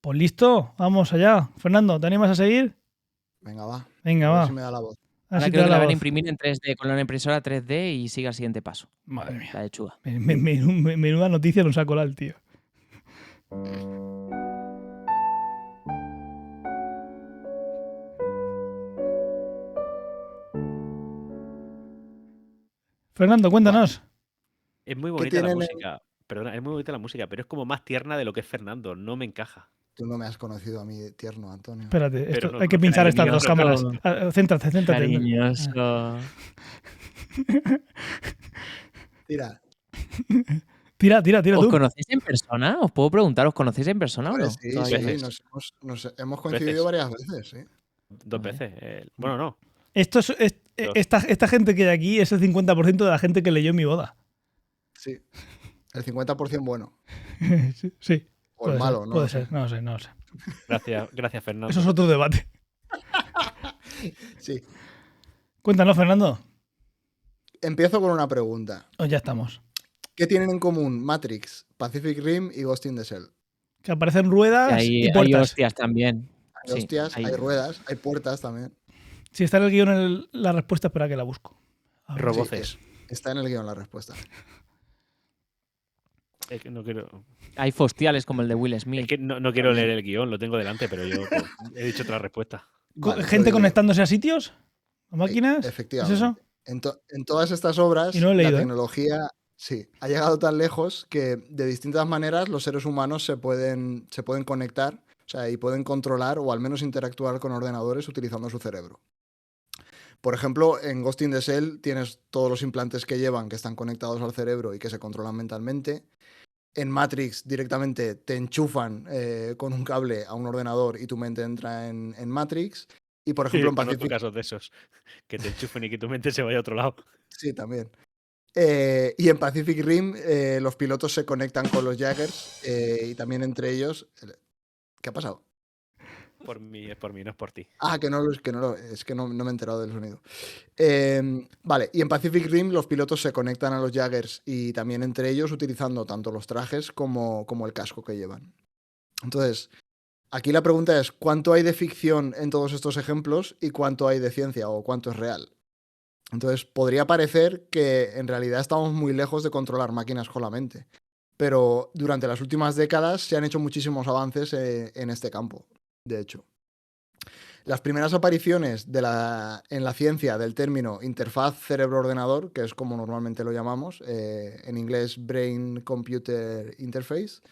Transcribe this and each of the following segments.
Pues listo, vamos allá. Fernando, ¿te animas a seguir? Venga, va. Venga, A ver va. si me da la voz. A ver Ahora si te creo da que la la van a voz. imprimir en 3D con una impresora 3D y sigue al siguiente paso. Madre mía. La lechuga. Menuda noticia nos ha colado el tío. Fernando, cuéntanos. Es muy ¿Qué bonita la tienen música. Perdona, es muy bonita la música, pero es como más tierna de lo que es Fernando. No me encaja. Tú no me has conocido a mí tierno, Antonio. Espérate, Pero esto, no hay que conocerás pinchar a estas mí, dos no. cámaras. Céntrate. Cariñoso. Tira. Tira ¿Os tú. conocéis en persona? ¿Os puedo preguntar, ¿os conocéis en persona o Hombre, no? sí, Todavía sí, veces. nos hemos coincidido varias veces, sí. Dos Vale. veces. Bueno, no. Esta gente que hay aquí es el 50% de la gente que leyó mi boda. Sí. El 50% bueno. Sí. O el malo, no puede lo sé. ser. No lo sé. Gracias, Fernando. Eso es otro debate. Sí. Cuéntanos, Fernando. Empiezo con una pregunta. Ya estamos. ¿Qué tienen en común Matrix, Pacific Rim y Ghost in the Shell? Que aparecen ruedas y Hay puertas. hostias también. Hay hostias, hay ruedas, hay puertas también. Si está en el guión la respuesta, espera que la busco. A ver. Roboces. Sí, está en el guión la respuesta. Es que no quiero, Hay fostiales como el de Will es Smith. que no quiero leer el guión, lo tengo delante, pero yo pues, he dicho otra respuesta. Vale, lo ¿Gente digo yo. conectándose a sitios? ¿A máquinas? ¿Es Efectivamente. eso? En todas estas obras, Y no lo he leído, la ¿eh? tecnología sí, ha llegado tan lejos que de distintas maneras los seres humanos se pueden conectar, o sea, y pueden controlar o al menos interactuar con ordenadores utilizando su cerebro. Por ejemplo, en Ghost in the Shell tienes todos los implantes que llevan que están conectados al cerebro y que se controlan mentalmente. En Matrix directamente te enchufan con un cable a un ordenador y tu mente entra en Matrix. Y por ejemplo, en Conozco Pacific... casos de esos. Que te enchufen y que tu mente se vaya a otro lado. Sí, también. Y en Pacific Rim los pilotos se conectan con los Jaggers y también entre ellos... ¿Qué ha pasado? Es por mí, no es por ti. Ah, es que no me he enterado del sonido. Vale, y en Pacific Rim los pilotos se conectan a los Jaggers y también entre ellos utilizando tanto los trajes como el casco que llevan. Entonces, aquí la pregunta es, ¿cuánto hay de ficción en todos estos ejemplos y cuánto hay de ciencia o cuánto es real? Entonces, podría parecer que en realidad estamos muy lejos de controlar máquinas con la mente. Pero durante las últimas décadas se han hecho muchísimos avances en este campo, de hecho. Las primeras apariciones en la ciencia del término interfaz cerebro-ordenador, que es como normalmente lo llamamos, en inglés Brain-Computer Interface,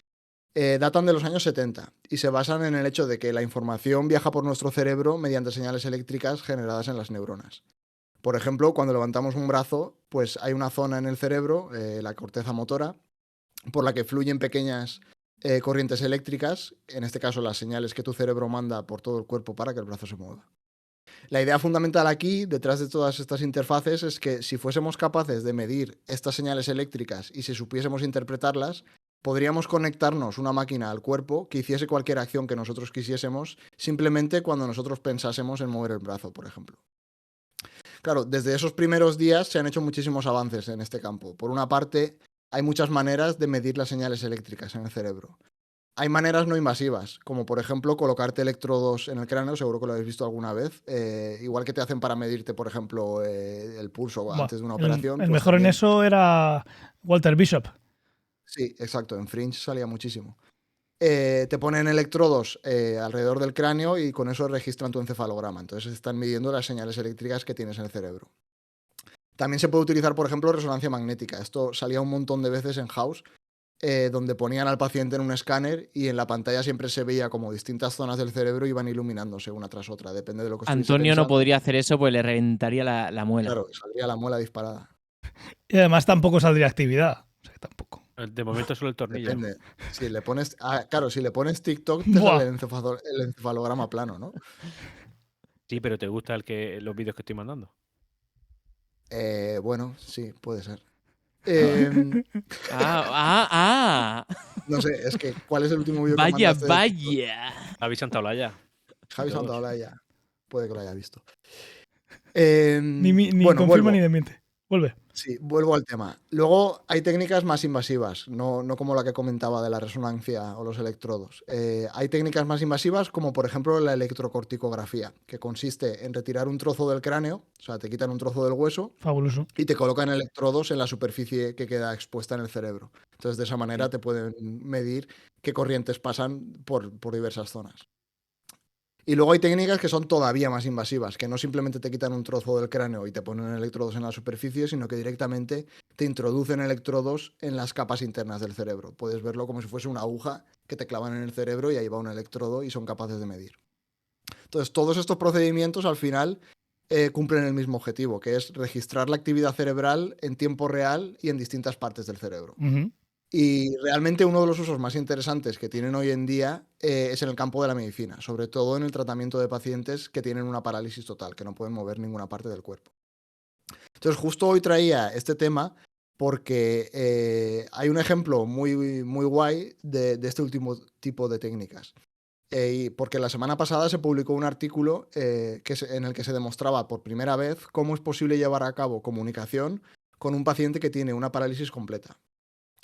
datan de los años 70 y se basan en el hecho de que la información viaja por nuestro cerebro mediante señales eléctricas generadas en las neuronas. Por ejemplo, cuando levantamos un brazo, pues hay una zona en el cerebro, la corteza motora, por la que fluyen pequeñas corrientes eléctricas, en este caso las señales que tu cerebro manda por todo el cuerpo para que el brazo se mueva. La idea fundamental aquí, detrás de todas estas interfaces, es que si fuésemos capaces de medir estas señales eléctricas y si supiésemos interpretarlas, podríamos conectarnos una máquina al cuerpo que hiciese cualquier acción que nosotros quisiésemos, simplemente cuando nosotros pensásemos en mover el brazo, por ejemplo. Claro, desde esos primeros días se han hecho muchísimos avances en este campo. Por una parte, hay muchas maneras de medir las señales eléctricas en el cerebro. Hay maneras no invasivas, como por ejemplo colocarte electrodos en el cráneo, seguro que lo habéis visto alguna vez, igual que te hacen para medirte, por ejemplo, el pulso antes de una operación. El pues mejor también... en eso era Walter Bishop. Sí, exacto, en Fringe salía muchísimo. Te ponen electrodos alrededor del cráneo y con eso registran tu encefalograma. Entonces están midiendo las señales eléctricas que tienes en el cerebro. También se puede utilizar, por ejemplo, resonancia magnética. Esto salía un montón de veces en House, donde ponían al paciente en un escáner y en la pantalla siempre se veía como distintas zonas del cerebro iban iluminándose una tras otra, depende de lo que estuviese Antonio no pensando. podría hacer eso porque le reventaría la muela. Claro, saldría la muela disparada. Y además tampoco saldría actividad. O sea, que tampoco. De momento solo el tornillo. Depende. Si le pones, claro, si le pones TikTok te Buah. sale el encefalograma plano, ¿no? Sí, pero ¿te gusta los vídeos que estoy mandando? Bueno, sí, puede ser. No sé, es que ¿cuál es el último vídeo que Vaya, mandaste? vaya. Javi Santaolalla. Javi Todos. Santaolalla. Puede que lo haya visto. Ni Bueno, confirma vuelvo. ni desmiente. Vuelve. Sí, vuelvo al tema. Luego hay técnicas más invasivas, no como la que comentaba de la resonancia o los electrodos. Hay técnicas más invasivas como por ejemplo la electrocorticografía, que consiste en retirar un trozo del cráneo, o sea, te quitan un trozo del hueso Fabuloso. y te colocan electrodos en la superficie que queda expuesta en el cerebro. Entonces, de esa manera te pueden medir qué corrientes pasan por diversas zonas. Y luego hay técnicas que son todavía más invasivas, que no simplemente te quitan un trozo del cráneo y te ponen electrodos en la superficie, sino que directamente te introducen electrodos en las capas internas del cerebro. Puedes verlo como si fuese una aguja que te clavan en el cerebro y ahí va un electrodo y son capaces de medir. Entonces, todos estos procedimientos al final cumplen el mismo objetivo, que es registrar la actividad cerebral en tiempo real y en distintas partes del cerebro. Ujú. Y realmente uno de los usos más interesantes que tienen hoy en día es en el campo de la medicina, sobre todo en el tratamiento de pacientes que tienen una parálisis total, que no pueden mover ninguna parte del cuerpo. Entonces, justo hoy traía este tema porque hay un ejemplo muy, muy guay de este último tipo de técnicas. Y porque la semana pasada se publicó un artículo en el que se demostraba por primera vez cómo es posible llevar a cabo comunicación con un paciente que tiene una parálisis completa,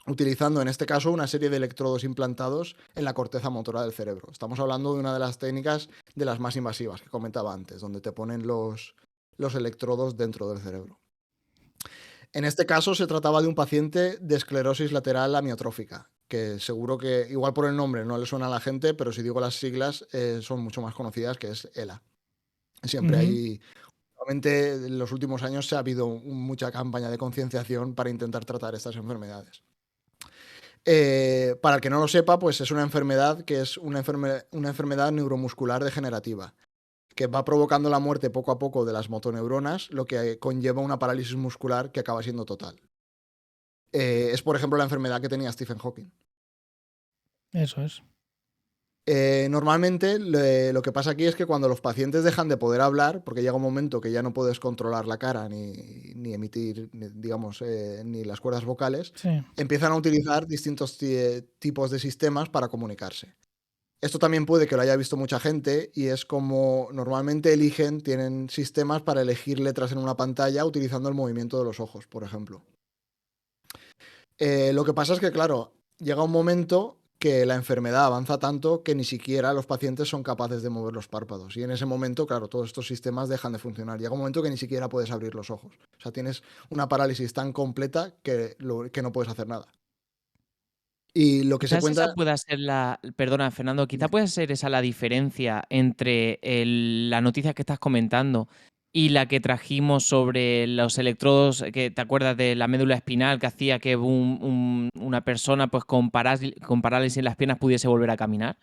utilizando en este caso una serie de electrodos implantados en la corteza motora del cerebro. Estamos hablando de una de las técnicas de las más invasivas que comentaba antes, donde te ponen los electrodos dentro del cerebro. En este caso se trataba de un paciente de esclerosis lateral amiotrófica, que seguro que igual por el nombre no le suena a la gente, pero si digo las siglas son mucho más conocidas, que es ELA. Siempre Ujú. hay, realmente en los últimos años se ha habido mucha campaña de concienciación para intentar tratar estas enfermedades. Para el que no lo sepa, pues es una enfermedad que es una enfermedad neuromuscular degenerativa, que va provocando la muerte poco a poco de las motoneuronas, lo que conlleva una parálisis muscular que acaba siendo total. Es, por ejemplo, la enfermedad que tenía Stephen Hawking. Eso es. Normalmente lo que pasa aquí es que cuando los pacientes dejan de poder hablar, porque llega un momento que ya no puedes controlar la cara ni emitir, digamos, ni las cuerdas vocales, Sí. empiezan a utilizar distintos tipos de sistemas para comunicarse. Esto también puede que lo haya visto mucha gente y es como normalmente tienen sistemas para elegir letras en una pantalla utilizando el movimiento de los ojos, por ejemplo. Lo que pasa es que, claro, llega un momento que la enfermedad avanza tanto que ni siquiera los pacientes son capaces de mover los párpados. Y en ese momento, claro, todos estos sistemas dejan de funcionar. Llega un momento que ni siquiera puedes abrir los ojos. O sea, tienes una parálisis tan completa que no puedes hacer nada. Y lo que se Quizás esa cuenta... pueda ser perdona, Fernando, quizá Dime. pueda ser esa la diferencia entre la noticia que estás comentando y la que trajimos sobre los electrodos, que te acuerdas de la médula espinal que hacía que una persona pues con parálisis en las piernas pudiese volver a caminar.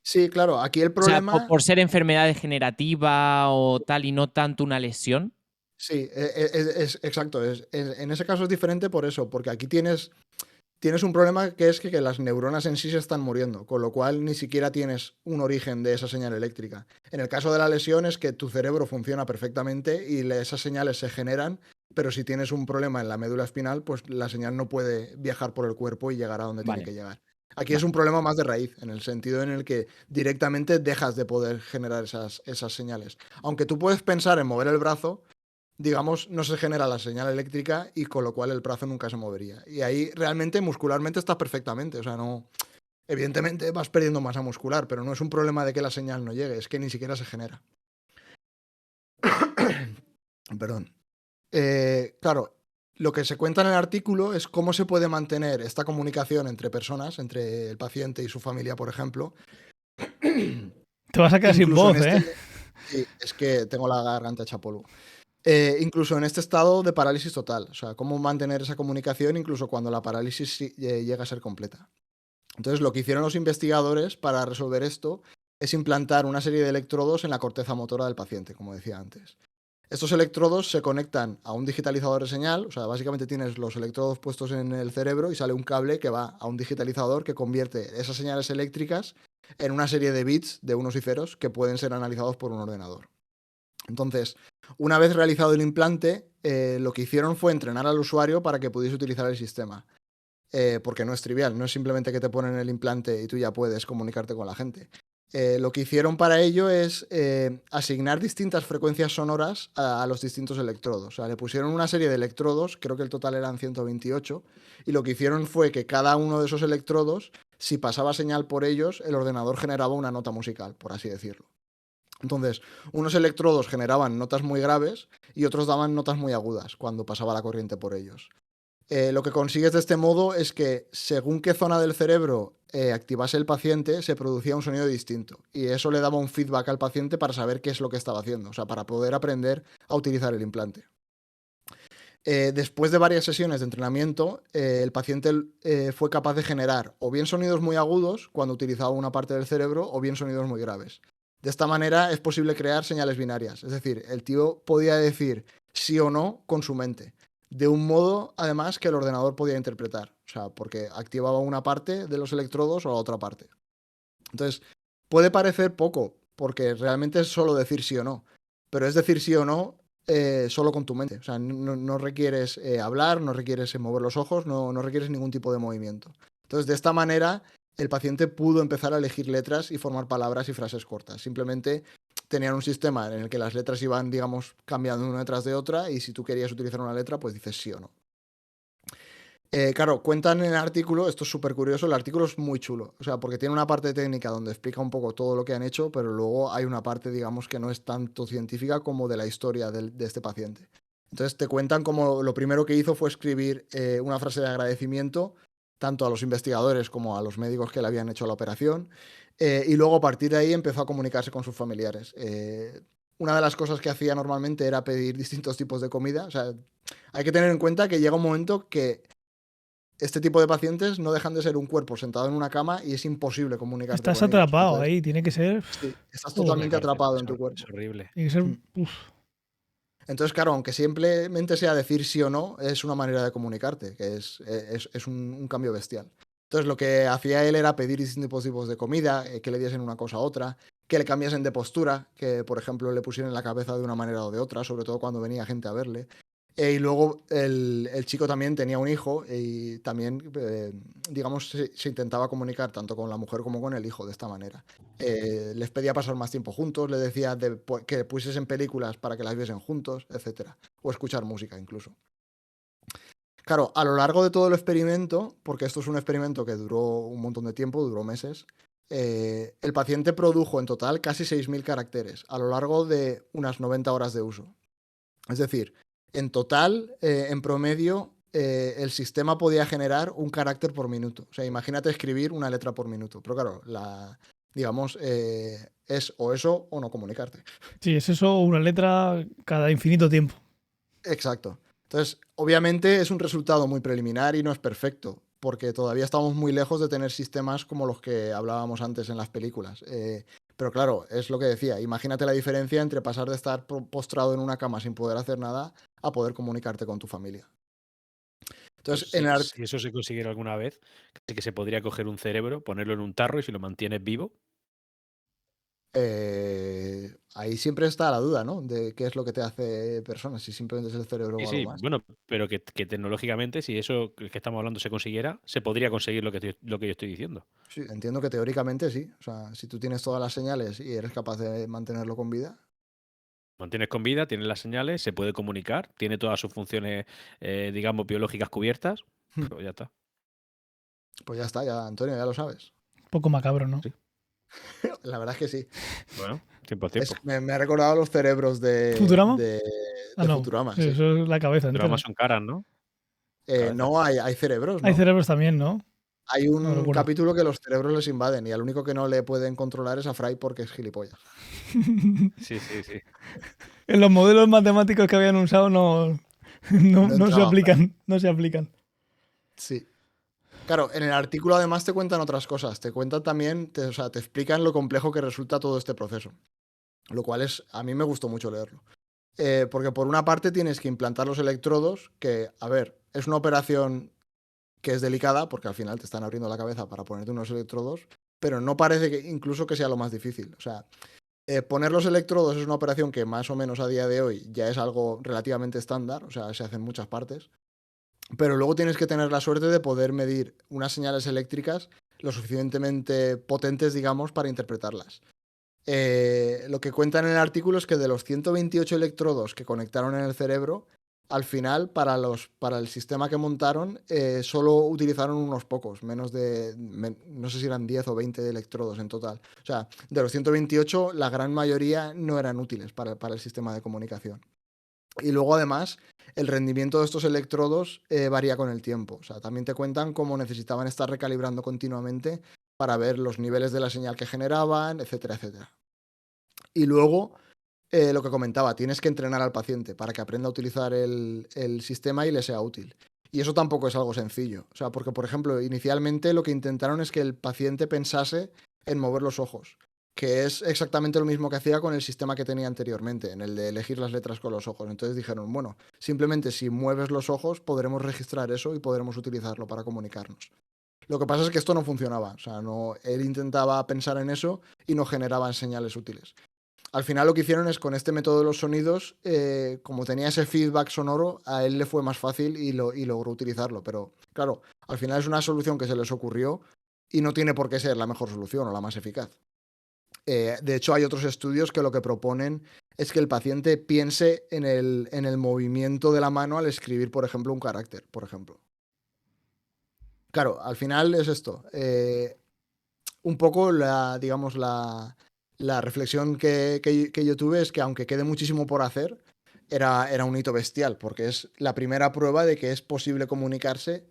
Sí, claro, aquí el O sea, problema... por ser enfermedad degenerativa o tal y no tanto una lesión. Sí, exacto. En ese caso es diferente por eso, porque aquí tienes un problema que es que las neuronas en sí se están muriendo, con lo cual ni siquiera tienes un origen de esa señal eléctrica. En el caso de la lesión es que tu cerebro funciona perfectamente y esas señales se generan, pero si tienes un problema en la médula espinal, pues la señal no puede viajar por el cuerpo y llegar a donde tiene Vale, que llegar. Aquí es vale. un problema más de raíz, en el sentido en el que directamente dejas de poder generar esas señales. Aunque tú puedes pensar en mover el brazo, digamos, no se genera la señal eléctrica y con lo cual el brazo nunca se movería. Y ahí realmente muscularmente estás perfectamente, o sea, no... Evidentemente vas perdiendo masa muscular, pero no es un problema de que la señal no llegue, es que ni siquiera se genera. Perdón. Claro, lo que se cuenta en el artículo es cómo se puede mantener esta comunicación entre personas, entre el paciente y su familia, por ejemplo. Te vas a quedar sin Incluso en voz, ¿eh? Sí, es que tengo la garganta hecha polvo. Incluso en este estado de parálisis total. O sea, cómo mantener esa comunicación incluso cuando la parálisis llega a ser completa. Entonces, lo que hicieron los investigadores para resolver esto es implantar una serie de electrodos en la corteza motora del paciente, como decía antes. Estos electrodos se conectan a un digitalizador de señal, o sea, básicamente tienes los electrodos puestos en el cerebro y sale un cable que va a un digitalizador que convierte esas señales eléctricas en una serie de bits de unos y ceros que pueden ser analizados por un ordenador. Entonces, una vez realizado el implante, lo que hicieron fue entrenar al usuario para que pudiese utilizar el sistema. Porque no es trivial, no es simplemente que te ponen el implante y tú ya puedes comunicarte con la gente. Lo que hicieron para ello es asignar distintas frecuencias sonoras a los distintos electrodos. O sea, le pusieron una serie de electrodos, creo que el total eran 128, y lo que hicieron fue que cada uno de esos electrodos, si pasaba señal por ellos, el ordenador generaba una nota musical, por así decirlo. Entonces, unos electrodos generaban notas muy graves y otros daban notas muy agudas cuando pasaba la corriente por ellos. Lo que consigues de este modo es que según qué zona del cerebro activase el paciente, se producía un sonido distinto. Y eso le daba un feedback al paciente para saber qué es lo que estaba haciendo, o sea, para poder aprender a utilizar el implante. Después de varias sesiones de entrenamiento, el paciente fue capaz de generar o bien sonidos muy agudos cuando utilizaba una parte del cerebro o bien sonidos muy graves. De esta manera es posible crear señales binarias, es decir, el tío podía decir sí o no con su mente, de un modo además que el ordenador podía interpretar, o sea, porque activaba una parte de los electrodos o la otra parte. Entonces, puede parecer poco, porque realmente es solo decir sí o no, pero es decir sí o no solo con tu mente. O sea, no requieres hablar, no requieres mover los ojos, no requieres ningún tipo de movimiento. Entonces, de esta manera, el paciente pudo empezar a elegir letras y formar palabras y frases cortas. Simplemente tenían un sistema en el que las letras iban, digamos, cambiando una detrás de otra, y si tú querías utilizar una letra, pues dices sí o no. Claro, cuentan en el artículo, esto es súper curioso, el artículo es muy chulo, o sea, porque tiene una parte técnica donde explica un poco todo lo que han hecho, pero luego hay una parte, digamos, que no es tanto científica como de la historia de este paciente. Entonces te cuentan como lo primero que hizo fue escribir una frase de agradecimiento, tanto a los investigadores como a los médicos que le habían hecho la operación, y luego a partir de ahí empezó a comunicarse con sus familiares. Una de las cosas que hacía normalmente era pedir distintos tipos de comida, o sea, hay que tener en cuenta que llega un momento que este tipo de pacientes no dejan de ser un cuerpo sentado en una cama y es imposible comunicarte Estás con ellos. atrapado Entonces, ahí, tiene que ser. sí, estás Joder, totalmente atrapado en tu cuerpo. Es horrible. tiene que ser. Mm. Uf. Entonces, claro, aunque simplemente sea decir sí o no, es una manera de comunicarte, que es un cambio bestial. Entonces, lo que hacía él era pedir distintos tipos de comida, que le diesen una cosa a otra, que le cambiasen de postura, que, por ejemplo, le pusieran la cabeza de una manera o de otra, sobre todo cuando venía gente a verle. Y luego el chico también tenía un hijo y también, digamos, se intentaba comunicar tanto con la mujer como con el hijo de esta manera. Les pedía pasar más tiempo juntos, le decía que pusiesen películas para que las viesen juntos, etcétera, o escuchar música incluso. Claro, a lo largo de todo el experimento, porque esto es un experimento que duró un montón de tiempo, duró meses, el paciente produjo en total casi 6.000 caracteres a lo largo de unas 90 horas de uso. Es decir, en total, en promedio, el sistema podía generar un carácter por minuto. O sea, imagínate escribir una letra por minuto. Pero claro, digamos, es o eso o no comunicarte. Sí, es eso, una letra cada infinito tiempo. Exacto. Entonces, obviamente es un resultado muy preliminar y no es perfecto, porque todavía estamos muy lejos de tener sistemas como los que hablábamos antes en las películas. Pero claro, es lo que decía, imagínate la diferencia entre pasar de estar postrado en una cama sin poder hacer nada a poder comunicarte con tu familia. Entonces, Pues si eso se consiguiera alguna vez, sí que se podría coger un cerebro, ponerlo en un tarro y si lo mantienes vivo, ahí siempre está la duda, ¿no? De qué es lo que te hace persona, si simplemente es el cerebro sí, o algo sí, más. bueno, pero que tecnológicamente, si eso que estamos hablando se consiguiera, se podría conseguir lo que yo estoy diciendo. Sí, entiendo que teóricamente sí. O sea, si tú tienes todas las señales y eres capaz de mantenerlo con vida. Mantienes con vida, tienes las señales, se puede comunicar, tiene todas sus funciones, digamos, biológicas cubiertas, pues ya está. Pues ya está, ya, Antonio, ya lo sabes. Un poco macabro, ¿no? Sí. La verdad es que sí. Bueno, tiempo al tiempo. Me ha recordado los cerebros ¿Futurama? de No. Futurama, Sí, sí. eso es la cabeza Pero entera. además son caras, ¿no? Cabezas. No, hay cerebros, ¿no? Hay cerebros también, ¿no? Hay No un recuerdo. capítulo que los cerebros les invaden y al único que no le pueden controlar es a Fry porque es gilipollas. Sí, sí, sí. En los modelos matemáticos que habían usado no se entraba Fry. aplican. No se aplican. Sí. Claro, en el artículo además te cuentan otras cosas. Te cuentan también, o sea, te explican lo complejo que resulta todo este proceso. Lo cual a mí me gustó mucho leerlo. Porque por una parte tienes que implantar los electrodos, que, a ver, es una operación que es delicada, porque al final te están abriendo la cabeza para ponerte unos electrodos, pero no parece que incluso que sea lo más difícil. O sea, poner los electrodos es una operación que más o menos a día de hoy ya es algo relativamente estándar, o sea, se hace en muchas partes, pero luego tienes que tener la suerte de poder medir unas señales eléctricas lo suficientemente potentes, digamos, para interpretarlas. Lo que cuentan en el artículo es que de los 128 electrodos que conectaron en el cerebro, al final, para el sistema que montaron, solo utilizaron unos pocos, no sé si eran 10 o 20 electrodos en total. O sea, de los 128, la gran mayoría no eran útiles para el sistema de comunicación. Y luego, además, el rendimiento de estos electrodos varía con el tiempo. O sea, también te cuentan cómo necesitaban estar recalibrando continuamente para ver los niveles de la señal que generaban, etcétera, etcétera. Y luego, lo que comentaba, tienes que entrenar al paciente para que aprenda a utilizar el sistema y le sea útil. Y eso tampoco es algo sencillo. O sea, porque, por ejemplo, inicialmente lo que intentaron es que el paciente pensase en mover los ojos, que es exactamente lo mismo que hacía con el sistema que tenía anteriormente, en el de elegir las letras con los ojos. Entonces dijeron, bueno, simplemente si mueves los ojos podremos registrar eso y podremos utilizarlo para comunicarnos. Lo que pasa es que esto no funcionaba. O sea, él intentaba pensar en eso y no generaban señales útiles. Al final lo que hicieron es, con este método de los sonidos, como tenía ese feedback sonoro, a él le fue más fácil y logró utilizarlo. Pero claro, al final es una solución que se les ocurrió y no tiene por qué ser la mejor solución o la más eficaz. De hecho, hay otros estudios que lo que proponen es que el paciente piense en el movimiento de la mano al escribir, por ejemplo, un carácter, por ejemplo. Claro, al final es esto. Un poco la reflexión que yo tuve es que, aunque quede muchísimo por hacer, era un hito bestial, porque es la primera prueba de que es posible comunicarse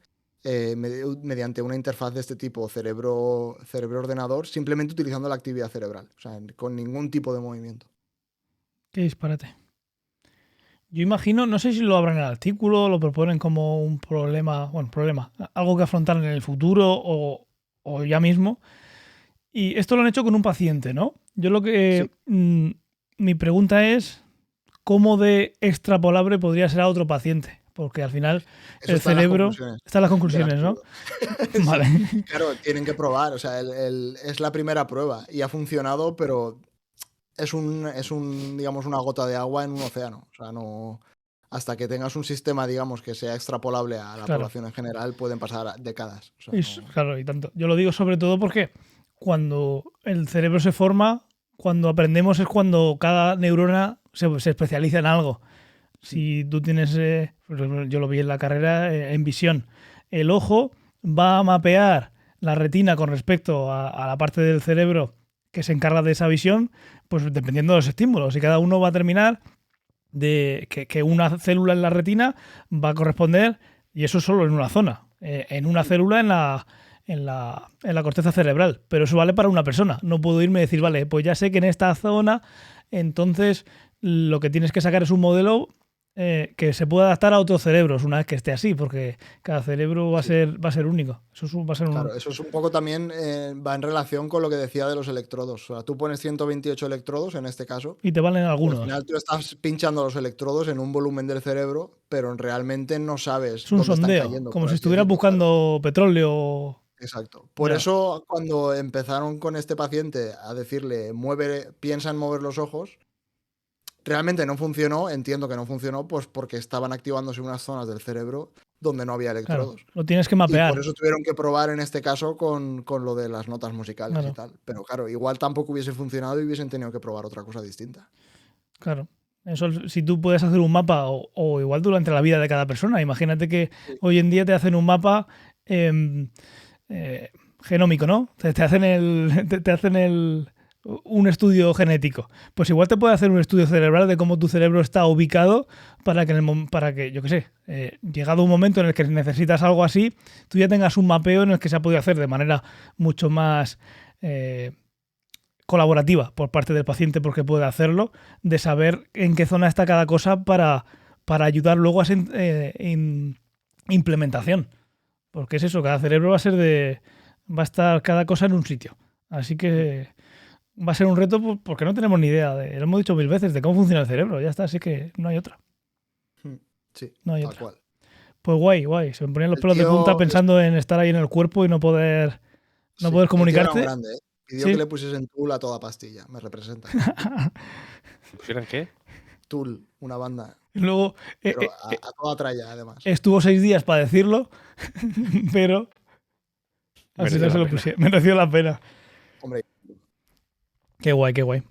mediante una interfaz de este tipo, cerebro-ordenador, simplemente utilizando la actividad cerebral, o sea, con ningún tipo de movimiento. Qué disparate. Yo imagino, no sé si lo abran en el artículo, lo proponen como un problema, algo que afrontar en el futuro o ya mismo. Y esto lo han hecho con un paciente, ¿no? Yo lo que... Sí. Mi pregunta es, ¿cómo de extrapolable podría ser a otro paciente? Porque al final Eso el cerebro... Están las conclusiones, ¿no? Vale. Sí, claro, tienen que probar. O sea, es la primera prueba y ha funcionado, pero es digamos, una gota de agua en un océano. O sea, no... Hasta que tengas un sistema, digamos, que sea extrapolable a la población en general, pueden pasar décadas. O sea, Claro, y tanto. Yo lo digo sobre todo porque cuando el cerebro se forma, cuando aprendemos es cuando cada neurona se especializa en algo. Si tú tienes, yo lo vi en la carrera, en visión, el ojo va a mapear la retina con respecto a la parte del cerebro que se encarga de esa visión, pues dependiendo de los estímulos. Y cada uno va a terminar de que una célula en la retina va a corresponder, y eso solo en una zona, en una célula en la corteza cerebral, pero eso vale para una persona. No puedo irme y decir, vale, pues ya sé que en esta zona, entonces lo que tienes que sacar es un modelo que se pueda adaptar a otros cerebros una vez que esté así, porque cada cerebro va a ser único. Claro, eso es un poco también, va en relación con lo que decía de los electrodos. O sea, tú pones 128 electrodos en este caso. Y te valen algunos. Al final tú estás pinchando los electrodos en un volumen del cerebro, pero realmente no sabes es un dónde sondeo, están cayendo. como si estuvieras buscando petróleo. Exacto. Por eso, cuando empezaron con este paciente a decirle, piensa en mover los ojos, realmente no funcionó. Entiendo que no funcionó, pues porque estaban activándose unas zonas del cerebro donde no había electrodos. Claro, lo tienes que mapear. Y por eso tuvieron que probar en este caso con lo de las notas musicales y tal. Pero claro, igual tampoco hubiese funcionado y hubiesen tenido que probar otra cosa distinta. Claro. Eso, si tú puedes hacer un mapa, o igual durante la vida de cada persona. Imagínate que hoy en día te hacen un mapa genómico, ¿no? Te hacen un estudio genético. Pues igual te puede hacer un estudio cerebral de cómo tu cerebro está ubicado para que yo qué sé, llegado un momento en el que necesitas algo así, tú ya tengas un mapeo en el que se ha podido hacer de manera mucho más colaborativa por parte del paciente, porque puede hacerlo, de saber en qué zona está cada cosa para ayudar luego a esa implementación. Porque es eso, cada cerebro va a estar cada cosa en un sitio. Así que va a ser un reto porque no tenemos ni idea, lo hemos dicho 1000 veces, de cómo funciona el cerebro. Ya está, así que no hay otra. Sí, no hay tal otra. Cual. Pues guay. Se me ponían los pelos de punta pensando en estar ahí en el cuerpo y no poder comunicarte. Era grande, ¿eh? Pidió que le pusiesen Tool a toda pastilla. Me representa. ¿Pusieran qué? Tool, una banda. Luego, pero a toda tralla, además. Estuvo 6 días para decirlo, pero... Así Mereció no se la lo pena. pusieron. Mereció la pena. Hombre, Qué guay, qué guay.